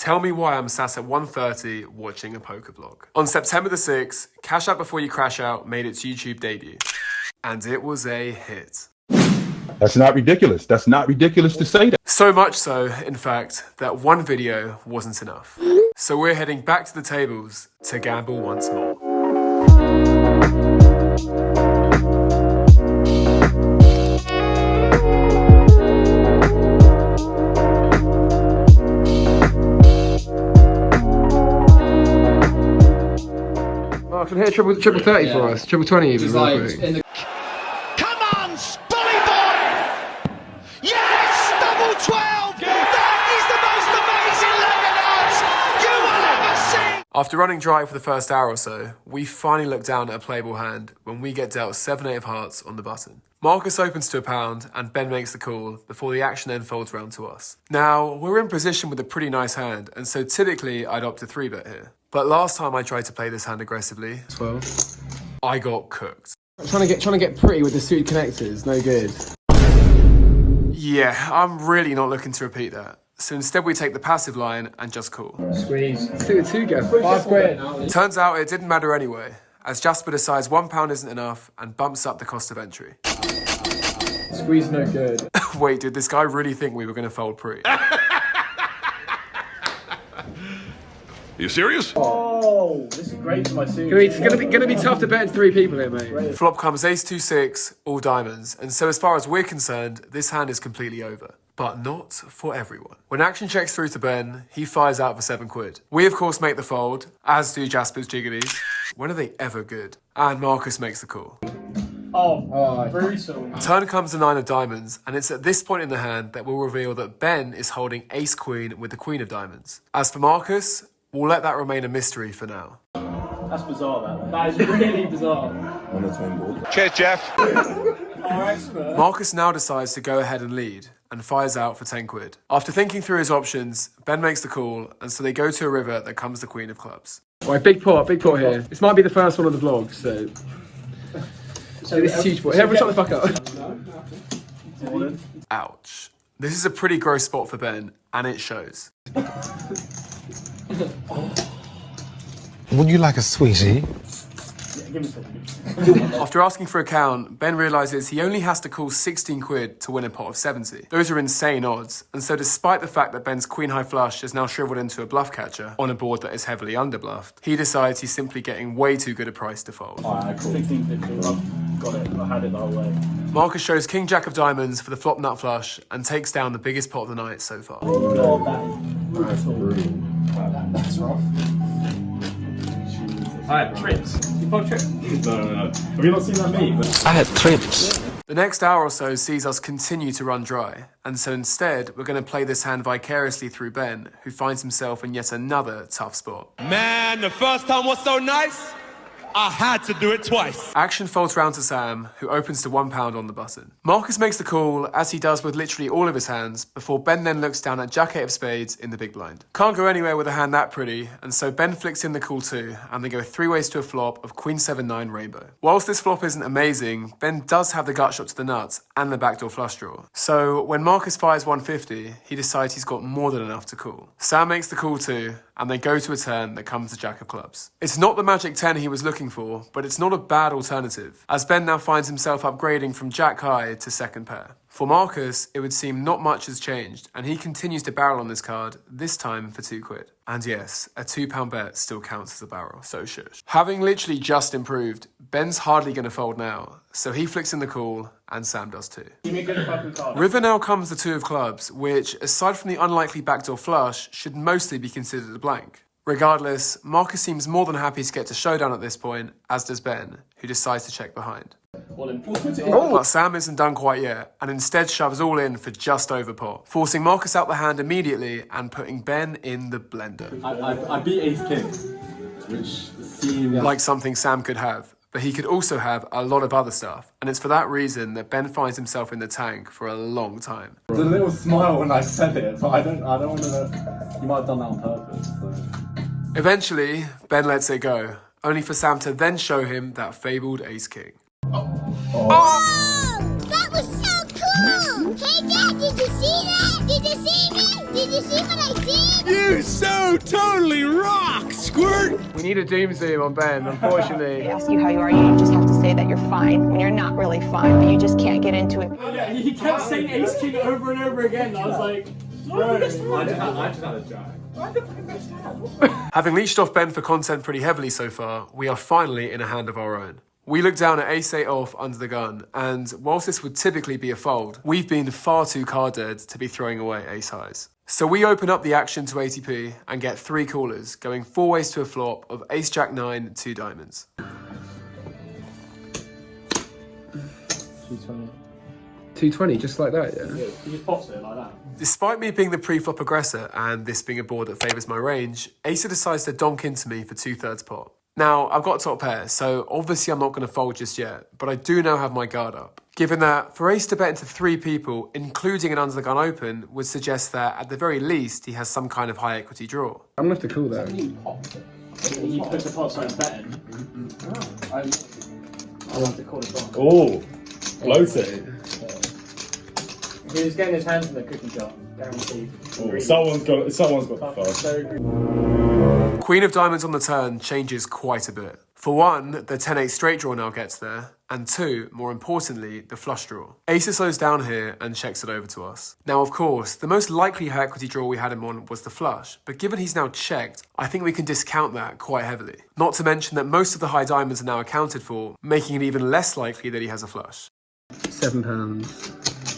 Tell me why I'm sat at 1:30 watching a poker vlog. On September the 6th, Cash Out Before You Crash Out made its YouTube debut. And it was a hit. That's not ridiculous. That's not ridiculous to say that. So much so, in fact, that one video wasn't enough. So we're heading back to the tables to gamble once more. I can hear triple 30 for us, triple 20 even. Come on, Spolly boy! Yes, double 12! That is the most amazing leg of odds you will ever see! After running dry for the first hour or so, we finally look down at a playable hand when we get dealt 7-8 of hearts on the button. Marcus opens to £1 and Ben makes the call before the action then folds round to us. Now, we're in position with a pretty nice hand, and so typically I'd opt a 3-bet here. But last time I tried to play this hand aggressively, 12. I got cooked. Trying to get pretty with the suited connectors, no good. Yeah, I'm really not looking to repeat that. So instead we take the passive line and just call. Squeeze. Suited 2 go, 5 quid. Turns out it didn't matter anyway, as Jasper decides £1 isn't enough and bumps up the cost of entry. Squeeze no good. Wait, did this guy really think we were going to fold pre? You serious? Oh, this is great for my series. It's gonna be tough to bet in 3 people here, mate. Flop comes ace-2-6, all diamonds, and so as far as we're concerned, this hand is completely over. But not for everyone. When action checks through to Ben, he fires out for 7 quid. We of course make the fold, as do Jasper's jiggities. When are they ever good? And Marcus makes the call. Oh, brutal. Turn comes the 9 of diamonds, and it's at this point in the hand that we'll reveal that Ben is holding ace-queen with the queen of diamonds. As for Marcus, we'll let that remain a mystery for now. That's bizarre, that is really bizarre. Cheers, Jeff. Marcus now decides to go ahead and lead, and fires out for 10 quid. After thinking through his options, Ben makes the call, and so they go to a river that comes the queen of clubs. Right, big pot here. This might be the first one of the vlog, so this is huge pot. Here, shut the fuck up. Ouch. This is a pretty gross spot for Ben, and it shows. Would you like a sweetie? After asking for a count, Ben realises he only has to call 16 quid to win a pot of 70. Those are insane odds, and so despite the fact that Ben's queen high flush is now shriveled into a bluff catcher on a board that is heavily underbluffed, he decides he's simply getting way too good a price to fold. Alright, cool. 16, 15. I've got it. I had it the whole way. Marcus shows king jack of diamonds for the flop nut flush and takes down the biggest pot of the night so far. God, that is brutal. That's rough. I had trips. You found trips? No. Have you not seen that meme? I had trips. The next hour or so sees us continue to run dry, and so instead we're going to play this hand vicariously through Ben, who finds himself in yet another tough spot. Man, the first time was so nice, I had to do it twice. Action folds round to Sam, who opens to £1 on the button. Marcus makes the call, as he does with literally all of his hands, before Ben then looks down at Jack 8 of spades in the big blind. Can't go anywhere with a hand that pretty, and so Ben flicks in the call too, and they go 3 ways to a flop of Queen 7-9 rainbow. Whilst this flop isn't amazing, Ben does have the gut shot to the nuts and the backdoor flush draw. So when Marcus fires 150, he decides he's got more than enough to call. Sam makes the call too, and they go to a turn that comes to Jack of clubs. It's not the magic 10 he was looking for, but it's not a bad alternative, as Ben now finds himself upgrading from Jack high to second pair. For Marcus, it would seem not much has changed, and he continues to barrel on this card, this time for 2 quid. And yes, a £2 bet still counts as a barrel, so shush. Having literally just improved, Ben's hardly going to fold now, so he flicks in the call, and Sam does too. Give me a good fucking card. River now comes the 2 of clubs, which, aside from the unlikely backdoor flush, should mostly be considered a blank. Regardless, Marcus seems more than happy to get to showdown at this point, as does Ben, who decides to check behind. But Sam isn't done quite yet, and instead shoves all in for just over pot, forcing Marcus out the hand immediately and putting Ben in the blender. I beat ace king, which seems like something Sam could have, but he could also have a lot of other stuff, and it's for that reason that Ben finds himself in the tank for a long time. There's a little smile when I said it, but I don't want to. You might have done that on purpose. So. Eventually, Ben lets it go, only for Sam to then show him that fabled ace king. Oh, that was so cool! Hey Dad, did you see that? Did you see me? Did you see what I did? You so totally rock, Squirt! We need a doom zoom on Ben, unfortunately. They ask you how you are, you just have to say that you're fine when you're not really fine, but you just can't get into it. Yeah, he kept saying Ace King over and over again. I was like, bro. I just had a jack. Having leached off Ben for content pretty heavily so far, we are finally in a hand of our own. We look down at Ace 8 off under the gun, and whilst this would typically be a fold, we've been far too card dead to be throwing away ace highs. So we open up the action to 80p and get 3 callers, going 4 ways to a flop of ace jack 9, 2 diamonds. 220. 220, just like that, yeah? Yeah, he just pops it like that. Despite me being the pre-flop aggressor and this being a board that favours my range, Acer decides to donk into me for 2/3 pot. Now, I've got top pair, so obviously I'm not going to fold just yet, but I do now have my guard up. Given that, for Ace to bet into 3 people, including an under the gun open, would suggest that, at the very least, he has some kind of high equity draw. I'm going to have to call that. He puts the pot and betting. I'll have to call it wrong. Oh, floating. He was getting his hands in the cookie jar, guaranteed. Oh, someone's got the first. Queen of diamonds on the turn changes quite a bit. For one, the 10-8 straight draw now gets there, and 2, more importantly, the flush draw. Ace slows down here and checks it over to us. Now, of course, the most likely high equity draw we had him on was the flush, but given he's now checked, I think we can discount that quite heavily. Not to mention that most of the high diamonds are now accounted for, making it even less likely that he has a flush. £7.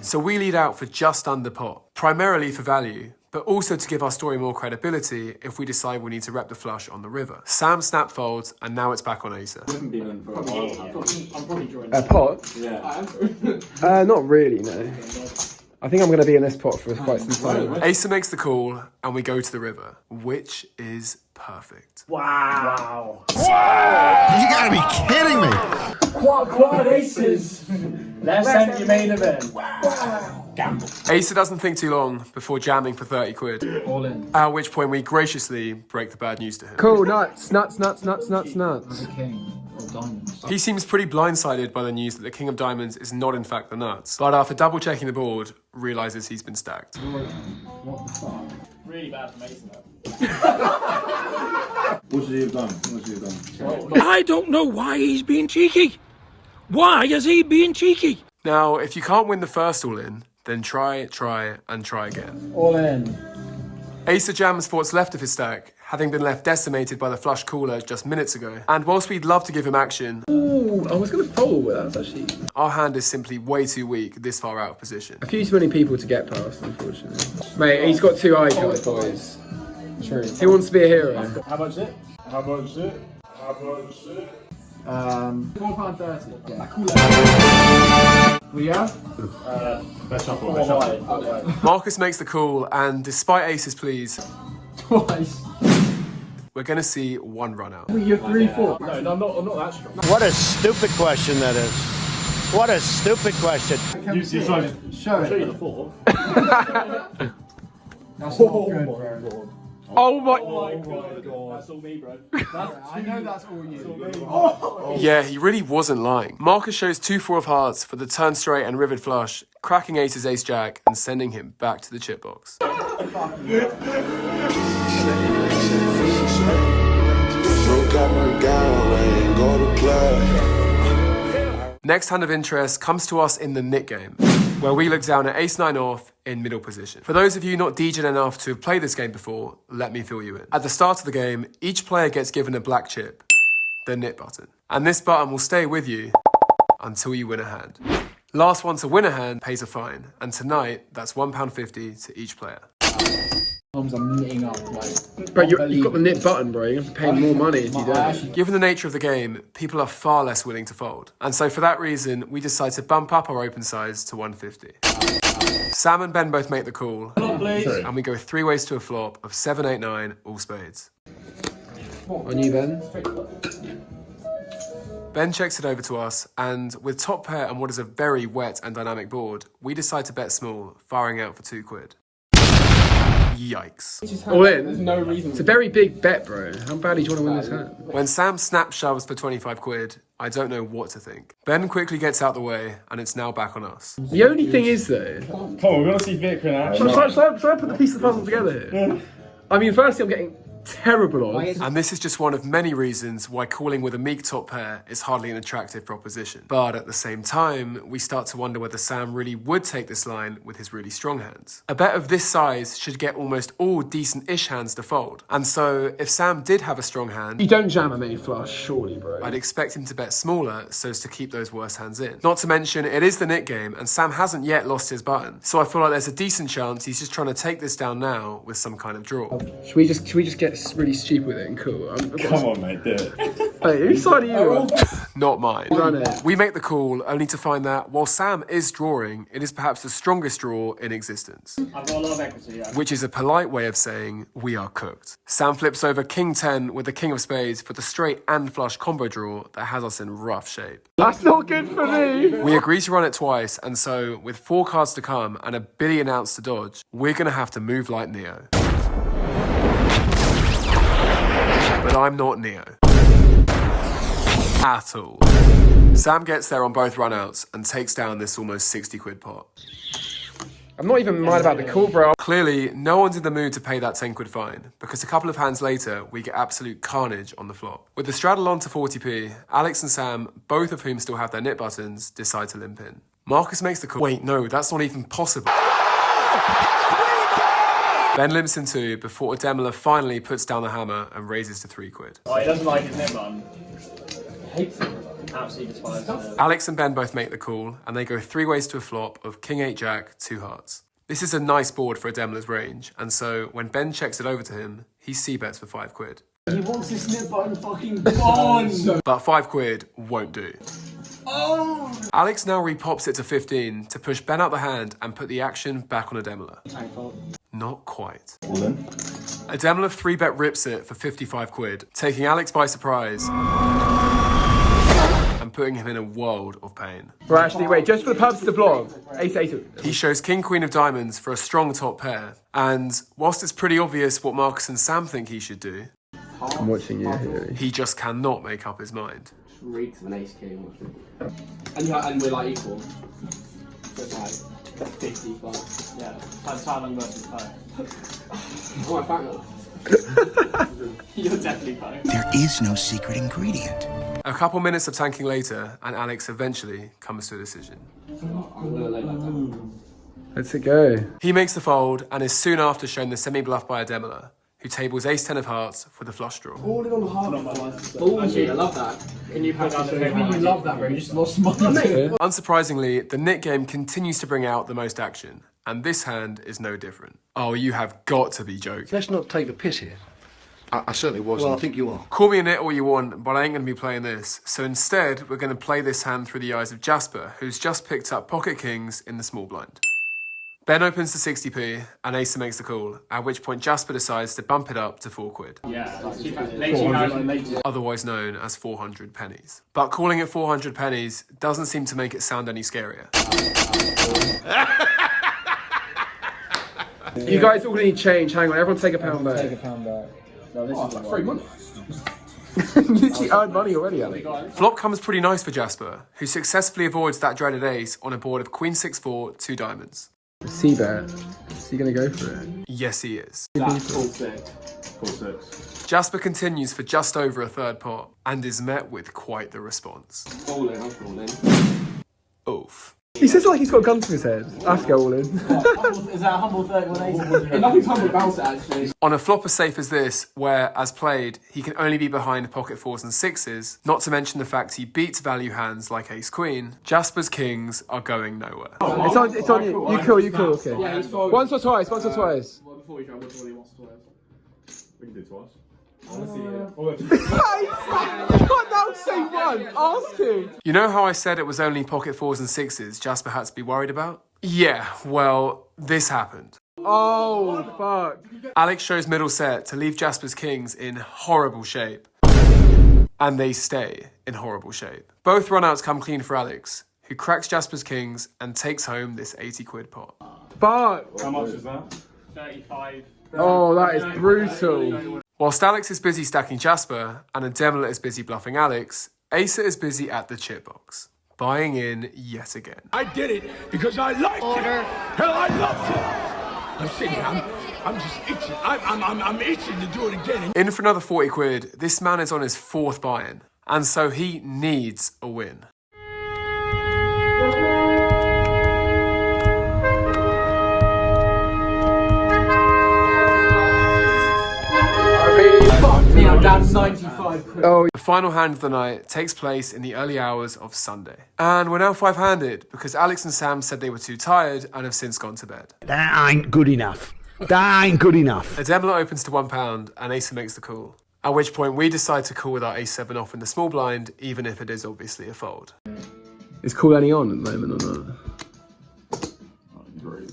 So we lead out for just under pot, primarily for value, but also to give our story more credibility if we decide we need to rep the flush on the river. Sam snap folds, and now it's back on Acer. Haven't been in for a while. I'm probably drawing. A pot? Yeah. Not really, no. I think I'm going to be in this pot for quite some time. Acer makes the call, and we go to the river, which is perfect. Wow. You gotta be kidding me. Quad aces. Let's end your main event. Gamble. Acer doesn't think too long before jamming for 30 quid. All in. At which point we graciously break the bad news to him. Cool, nuts. King of diamonds. He seems pretty blindsided by the news that the King of Diamonds is not in fact the nuts, but after double checking the board, realises he's been stacked. What the fuck? Really bad for Mason though. What should he have done? I don't know why he's being cheeky. Why is he being cheeky? Now, if you can't win the first all in, then try again. All in. Acer jams for what's left of his stack, having been left decimated by the flush caller just minutes ago. And whilst we'd love to give him action, Ooh, I was going to fold with that, actually. our hand is simply way too weak this far out of position. A few too many people to get past, unfortunately. Mate, he's got 2 eye cards, boys. True. He wants to be a hero. How much is it? £4.30. Yeah. Best shuffle. Marcus makes the call, and despite Ace's pleas, Twice. we're going to see 1 run out. You're 3-4. No, I'm not that strong. What a stupid question that is. What a stupid question. You see, so Show Show you it. the 4. That's not good, bro. Oh my God. That's all me, bro. I know that's all you. Yeah, he really wasn't lying. Marcus shows 2-4 of hearts for the turn straight and rivered flush, cracking Ace's ace jack and sending him back to the chip box. Next hand of interest comes to us in the nit game, where we look down at ace 9 off in middle position. For those of you not DJ'd enough to have played this game before, let me fill you in. At the start of the game, each player gets given a black chip, the nit button. And this button will stay with you until you win a hand. Last one to win a hand pays a fine, and tonight, that's £1.50 to each player. Arms are knitting up like. But you've got the nit button, bro. You have to pay more money if you don't. Given the nature of the game, people are far less willing to fold. And so for that reason, we decide to bump up our open size to 150. Sam and Ben both make the call, and we go 3 ways to a flop of 7, 8, 9, all spades. On you, Ben. Ben checks it over to us, and with top pair and what is a very wet and dynamic board, we decide to bet small, firing out for 2 quid. Yikes. All in? There's no reason. It's a very big bet, bro. How badly do you want to win this hand? When Sam snap shoves for 25 quid, I don't know what to think. Ben quickly gets out the way, and it's now back on us. The only thing is though, Come on, we're gonna see Vic in action. shall I put the piece of the puzzle together here? I mean, firstly, I'm getting terrible odds. And this is just one of many reasons why calling with a meek top pair is hardly an attractive proposition. But at the same time, we start to wonder whether Sam really would take this line with his really strong hands. A bet of this size should get almost all decent-ish hands to fold. And so, if Sam did have a strong hand, You don't jam a main flush, surely, bro. I'd expect him to bet smaller so as to keep those worse hands in. Not to mention, it is the Nick game, and Sam hasn't yet lost his button. So I feel like there's a decent chance he's just trying to take this down now with some kind of draw. Should we just get really stupid with it and cool? Come on, mate, do it. Hey, whose side are you on? Not mine. Run it. We make the call only to find that while Sam is drawing, it is perhaps the strongest draw in existence. I've got a lot of equity, yeah. Which is a polite way of saying we are cooked. Sam flips over King 10 with the King of Spades for the straight and flush combo draw that has us in rough shape. That's not good for me. We agree to run it twice, and so with 4 cards to come and a billion outs to dodge, we're gonna have to move like Neo. But I'm not Neo. At all. Sam gets there on both runouts and takes down this almost 60 quid pot. I'm not even mad about the call, bro. Clearly, no one's in the mood to pay that 10 quid fine, because a couple of hands later, we get absolute carnage on the flop. With the straddle on to 40p, Alex and Sam, both of whom still have their nip buttons, decide to limp in. Marcus makes the call. Wait, no, that's not even possible. Ben limps in 2 before Ademla finally puts down the hammer and raises to 3 quid. Oh, he doesn't like his nip button. Hates it. Absolutely despises it. Alex and Ben both make the call, and they go 3 ways to a flop of King 8 Jack, 2 hearts. This is a nice board for Ademla's range, and so when Ben checks it over to him, he c-bets for 5 quid. He wants this nip button fucking gone! But 5 quid won't do. Oh! Alex now repops it to 15 to push Ben out the hand and put the action back on Ademla. Not quite. All in. Ademla 3-bet rips it for 55 quid, taking Alex by surprise and putting him in a world of pain. Right, actually, wait, just for the purpose of the vlog, ace. He shows King Queen of Diamonds for a strong top pair, and whilst it's pretty obvious what Marcus and Sam think he should do, I'm watching you here. he just cannot make up his mind. Reeks of an ace king. And we're like equal. Just like 50 plus. Yeah. Times Thailand versus Thai. Oh, my partner. You're definitely Thai. There is no secret ingredient. A couple minutes of tanking later, and Alex eventually comes to a decision. I'm gonna lay that down. Let's it go. He makes the fold, and is soon after shown the semi-bluff by Ademla, who tables ace 10 of hearts for the flush draw. All in on the hard bullshit, I love that. Can you put down the you love that, bro? You just lost money. Unsurprisingly, the Nick game continues to bring out the most action, and this hand is no different. Oh, you have got to be joking. Let's not take the piss here. I certainly wasn't. I think you are. Call me a nit all you want, but I ain't going to be playing this. So instead, we're going to play this hand through the eyes of Jasper, who's just picked up pocket kings in the small blind. Ben opens to 60p, and Asa makes the call, at which point Jasper decides to bump it up to 4 quid. Yeah, Otherwise known as 400 pennies. But calling it 400 pennies doesn't seem to make it sound any scarier. You guys all need change. Hang on, everyone take a pound back. Take a pound back. No, this is like 3 months. You literally earned money already, Alex. Flop comes pretty nice for Jasper, who successfully avoids that dreaded ace on a board of Queen 6-4, 2 diamonds. C-bet. Is he going to go for it? Yes, he is. full six. Full 6. Jasper continues for just over a third pot, and is met with quite the response. All in, I'm all in. Oof. He says it like he's got a gun to his head. I have to go all in. Is that a humble 31 ace? Nothing's humble about it, actually. On a flop as safe as this, where, as played, he can only be behind pocket 4s and 6s, not to mention the fact he beats value hands like ace-queen, Jasper's kings are going nowhere. It's on you. You cool, okay. Yeah, he's folding. Once or twice. Well, before we try, which one he wants twice? We can do twice. I want to see it. God, now say one. Ask him. You know how I said it was only pocket 4s and 6s Jasper had to be worried about? Yeah, well, this happened. Oh, fuck. Alex shows middle set to leave Jasper's kings in horrible shape. And they stay in horrible shape. Both runouts come clean for Alex, who cracks Jasper's kings and takes home this 80 quid pot. Fuck. How much is that? 35. Oh, that is brutal. Whilst Alex is busy stacking Jasper and Ademla is busy bluffing Alex, Asa is busy at the chip box, buying in yet again. I did it because I liked it. Hell, I loved it. I'm sitting here, I'm just itching. I'm itching to do it again. In for another 40 quid, this man is on his 4th buy-in, and so he needs a win. I'm down 95 quid. Oh, The final hand of the night takes place in the early hours of Sunday. And we're now 5-handed because Alex and Sam said they were too tired and have since gone to bed. That ain't good enough. That ain't good enough. Ademla opens to £1 and Asa makes the call. At which point we decide to call with our Ace-7 off in the small blind, even if it is obviously a fold. is call any on at the moment or not? I agree.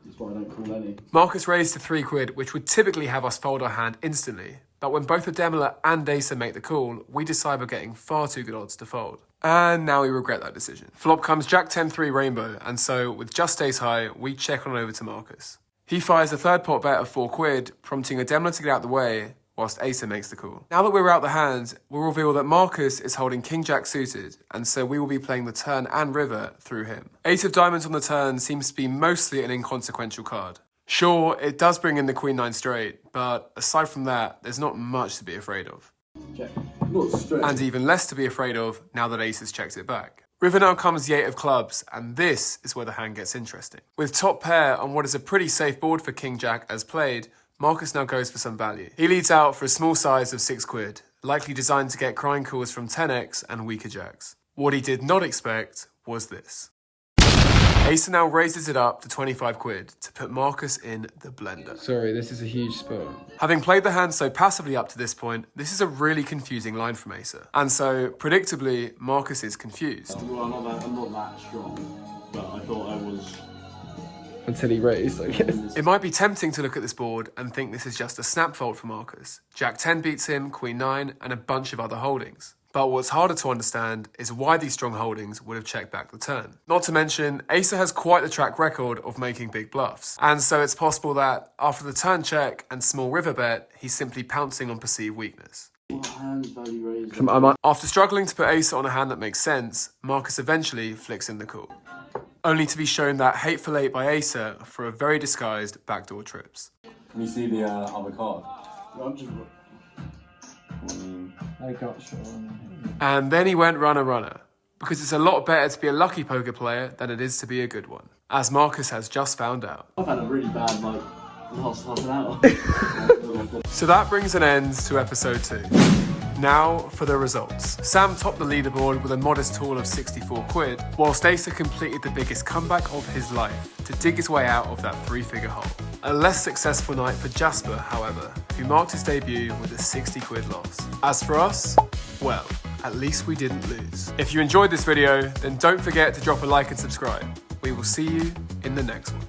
That's why I don't call any. Marcus raised to 3 quid, which would typically have us fold our hand instantly. But when both Ademla and Asa make the call, we decide we're getting far too good odds to fold. And now we regret that decision. Flop comes Jack 10-3 rainbow, and so with just ace high, we check on over to Marcus. He fires a 3rd pot bet of 4 quid, prompting Ademla to get out the way, whilst Asa makes the call. Now that we're out the hand, we'll reveal that Marcus is holding King Jack suited, and so we will be playing the turn and river through him. Ace of diamonds on the turn seems to be mostly an inconsequential card. Sure, it does bring in the Queen 9 straight, but aside from that, there's not much to be afraid of. Check. Not straight. And even less to be afraid of now that Ace has checked it back. River now comes the 8 of clubs, and this is where the hand gets interesting. With top pair on what is a pretty safe board for King Jack as played, Marcus now goes for some value. He leads out for a small size of 6 quid, likely designed to get crying calls from 10x and weaker jacks. What he did not expect was this. Asa now raises it up to 25 quid to put Marcus in the blender. Sorry, this is a huge spot. Having played the hand so passively up to this point, this is a really confusing line from Asa. And so, predictably, Marcus is confused. Well, I'm not that strong, but I thought I was. Until he raised, I guess. It might be tempting to look at this board and think this is just a snap fold for Marcus. Jack 10 beats him, Queen 9, and a bunch of other holdings. But what's harder to understand is why these strong holdings would have checked back the turn. Not to mention, Asa has quite the track record of making big bluffs. And so it's possible that, after the turn check and small river bet, he's simply pouncing on perceived weakness. What hand value raised? After struggling to put Asa on a hand that makes sense, Marcus eventually flicks in the call. Only to be shown that hateful 8 by Asa for a very disguised backdoor trips. Can you see the other card? I'm just. I got sure. And then he went runner, because it's a lot better to be a lucky poker player than it is to be a good one, as Marcus has just found out. I've had a really bad, last half an hour. So that brings an end to episode 2. Now for the results. Sam topped the leaderboard with a modest haul of 64 quid, whilst Asa completed the biggest comeback of his life to dig his way out of that 3-figure hole. A less successful night for Jasper, however, who marked his debut with a 60 quid loss. As for us, well, at least we didn't lose. If you enjoyed this video, then don't forget to drop a like and subscribe. We will see you in the next one.